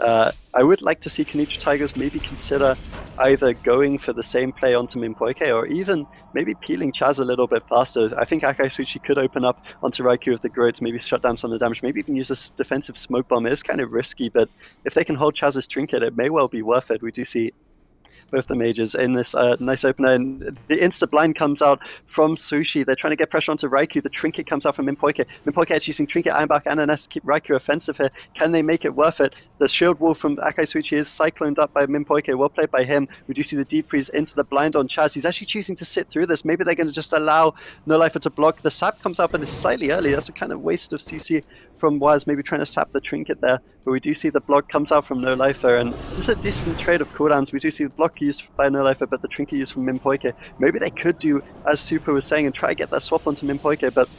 I would like to see Kenichi Tigers maybe consider either going for the same play onto Minpoike or even maybe peeling Chaz a little bit faster. I think Akai Suchi could open up onto Raiku with the Groats, maybe shut down some of the damage, maybe even use a defensive smoke bomb. It is kind of risky, but if they can hold Chaz's trinket, it may well be worth it. We do see both the mages in this nice opener, and the insta blind comes out from Sushi. They're trying to get pressure onto Raiku. The trinket comes out from Minpoike. Minpoike actually using trinket, Ironbark, and an S to keep Raiku offensive here. Can they make it worth it? The shield wall from Akai Suchi is cycloned up by Minpoike. Well played by him. We do see the deep freeze into the blind on Chaz. He's actually choosing to sit through this. Maybe they're going to just allow Nolifer to block. The sap comes out, but it's slightly early. That's a kind of waste of CC from Waz, maybe trying to sap the trinket there. But we do see the block comes out from Nolifer, and it's a decent trade of cooldowns. We do see the block used by Nolifer, but the trinket used from Minpoike. Maybe they could do, as Super was saying, and try to get that swap onto Minpoike, but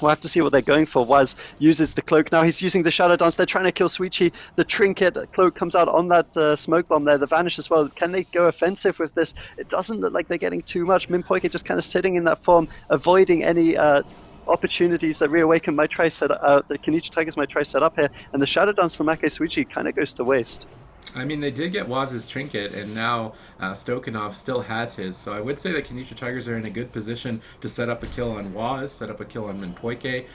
we'll have to see what they're going for. Waz uses the cloak. Now he's using the shadow dance. They're trying to kill Suichi. The trinket cloak comes out on that smoke bomb there. The vanish as well. Can they go offensive with this? It doesn't look like they're getting too much. Minpoike just kind of sitting in that form, avoiding any opportunities that Reawaken might try set the Kenichi Tigers might try set up here, and the shadow dance from Akai Suichi kind of goes to waste. I mean, they did get Waz's trinket, and now Stokanov still has his. So I would say that Kenichi Tigers are in a good position to set up a kill on Waz, set up a kill on Minpoike,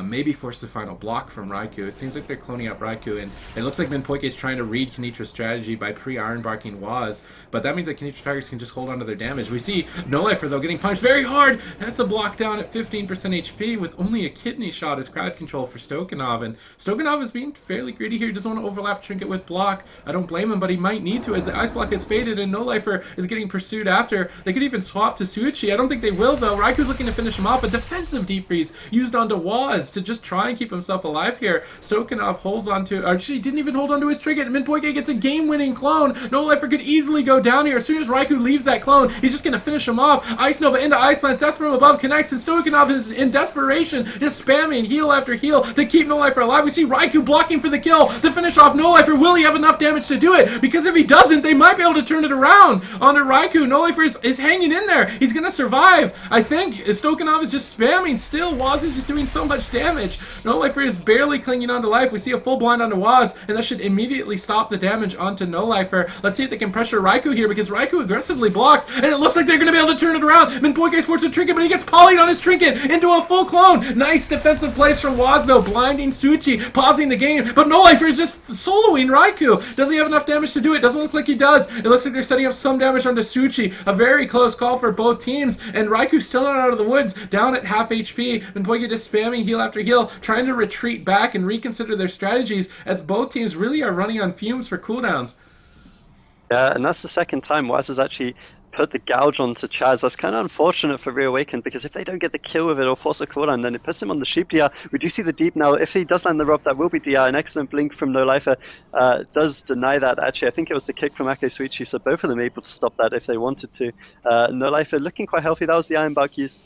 maybe force the final block from Raiku. It seems like they're cloning up Raiku, and it looks like Minpoike is trying to read Kenichi's strategy by pre-ironbarking Waz, but that means that Kenichi Tigers can just hold on to their damage. We see Nolifer, though, getting punched very hard, has to block down at 15% HP with only a kidney shot as crowd control for Stokanov, and Stokanov is being fairly greedy here. He doesn't want to overlap trinket with block. I don't blame him, but he might need to as the ice block has faded and Nolifer is getting pursued after. They could even swap to Suichi. I don't think they will, though. Raiku's looking to finish him off. A defensive deep freeze used onto Waz to just try and keep himself alive here. Stokanov holds onto, actually didn't even hold onto his trinket. Minpoike gets a game-winning clone. Nolifer could easily go down here. As soon as Raiku leaves that clone, he's just going to finish him off. Ice Nova into Ice Lance. Death from above connects, and Stokanov is in desperation, just spamming heal after heal to keep Nolifer alive. We see Raiku blocking for the kill to finish off Nolifer. Will he have enough damage to do it? Because if he doesn't, they might be able to turn it around onto Raiku. Nolifer is hanging in there. He's going to survive, I think. Stokanov is just spamming still. Waz is just doing so much damage. Nolifer is barely clinging on to life. We see a full blind onto Waz, and that should immediately stop the damage onto Nolifer. Let's see if they can pressure Raiku here, because Raiku aggressively blocked, and it looks like they're going to be able to turn it around. Minpoike's forced a trinket, but he gets polyed on his trinket into a full clone. Nice defensive plays from Waz, though, blinding Suichi, pausing the game, but Nolifer is just soloing Raiku. Does he have enough damage to do it? Doesn't look like he does. It looks like they're setting up some damage onto Suichi. A very close call for both teams, and Raiku's still not out of the woods, down at half HP. Minpoike just spamming heal after heal, trying to retreat back and reconsider their strategies, as both teams really are running on fumes for cooldowns. Yeah, and that's the second time Waz has actually put the gouge onto Chaz. That's kind of unfortunate for Reawaken, because if they don't get the kill with it or force a cooldown, then it puts him on the sheep DR. We do see the deep now. If he does land the rob, that will be DR. An excellent blink from Nolifer does deny that. Actually, I think it was the kick from Akai Suichi, so both of them able to stop that if they wanted to. Nolifer looking quite healthy. That was the Ironbark use.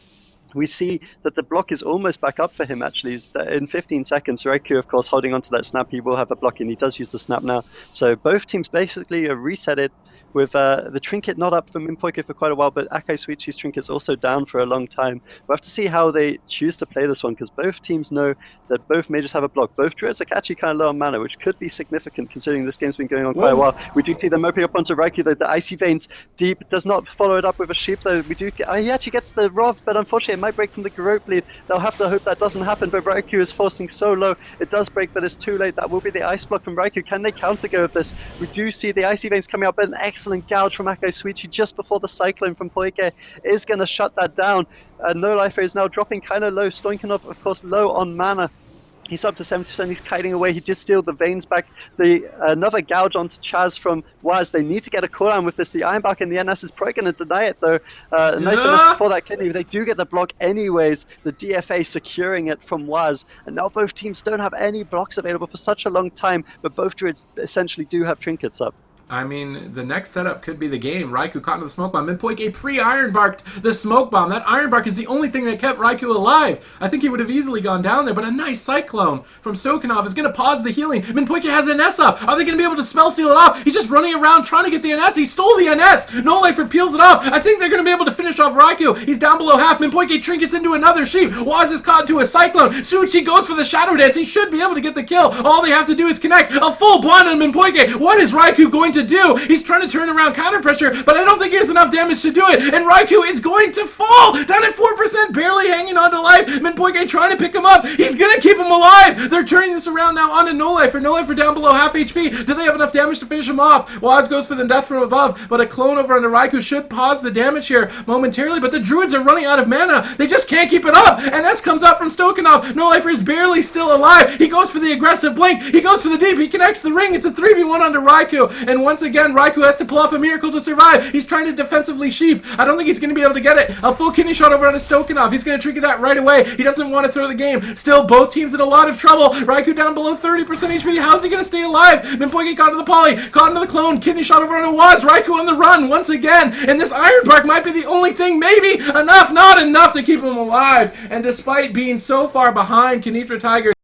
We see that the block is almost back up for him, actually. He's in 15 seconds. Raiku, of course, holding on to that snap. He will have a block, and he does use the snap now. So both teams basically reset it with the trinket not up for Minpoike for quite a while, but Akai Suichi's trinket's also down for a long time. We'll have to see how they choose to play this one, because both teams know that both mages have a block. Both druids are actually kind of low on mana, which could be significant considering this game's been going on quite a while. We do see them opening up onto Raiku. The Icy Veins deep does not follow it up with a sheep, though. We do he actually gets the Rov, but unfortunately it might break from the Garrote bleed. They'll have to hope that doesn't happen, but Raiku is forcing so low. It does break, but it's too late. That will be the ice block from Raiku. Can they counter go with this? We do see the Icy Veins coming up, but an excellent gouge from Akai Suichi just before the Cyclone from Poike is going to shut that down. Nolifer is now dropping kind of low. Stoinkhanov, of course, low on mana. He's up to 70%, he's kiting away, he just stealed the Veins back. Another gouge onto Chaz from Waz. They need to get a cooldown with this. The Ironbark and the NS is probably going to deny it, though. Nice NS before that kidney. They do get the block anyways. The DFA securing it from Waz. And now both teams don't have any blocks available for such a long time, but both druids essentially do have trinkets up. I mean, the next setup could be the game. Raiku caught into the smoke bomb. Minpoike pre-iron barked the smoke bomb. That iron bark is the only thing that kept Raiku alive. I think he would have easily gone down there, but a nice cyclone from Stokanov is going to pause the healing. Minpoike has an NS up. Are they going to be able to spell steal it off? He's just running around trying to get the NS. He stole the NS. Nolifer peels it off. I think they're going to be able to finish off Raiku. He's down below half. Minpoike trinkets into another sheep. Waz is caught into a cyclone. Suichi goes for the shadow dance. He should be able to get the kill. All they have to do is connect. A full blind on Minpoike. What is Raiku going to do? He's trying to turn around counter pressure, but I don't think he has enough damage to do it. And Raiku is going to fall down at 4%, barely hanging on to life. Minpoike trying to pick him up. He's going to keep him alive. They're turning this around now onto Nolifer. Nolifer down below half HP. Do they have enough damage to finish him off? Waz goes for the death from above, but a clone over onto Raiku should pause the damage here momentarily, but the druids are running out of mana. They just can't keep it up. And S comes up from Stokanov. Nolifer is barely still alive. He goes for the aggressive blink. He goes for the deep. He connects the ring. It's a 3v1 onto Raiku. And once again, Raiku has to pull off a miracle to survive. He's trying to defensively sheep. I don't think he's going to be able to get it. A full kidney shot over onto Stokanov. He's going to trigger that right away. He doesn't want to throw the game. Still, both teams in a lot of trouble. Raiku down below 30% HP. How's he going to stay alive? Minpoike caught into the poly. Caught into the clone. Kidney shot over onto Waz. Raiku on the run once again. And this Iron Bark might be the only thing, maybe enough, not enough to keep him alive. And despite being so far behind, Kenitra Tigers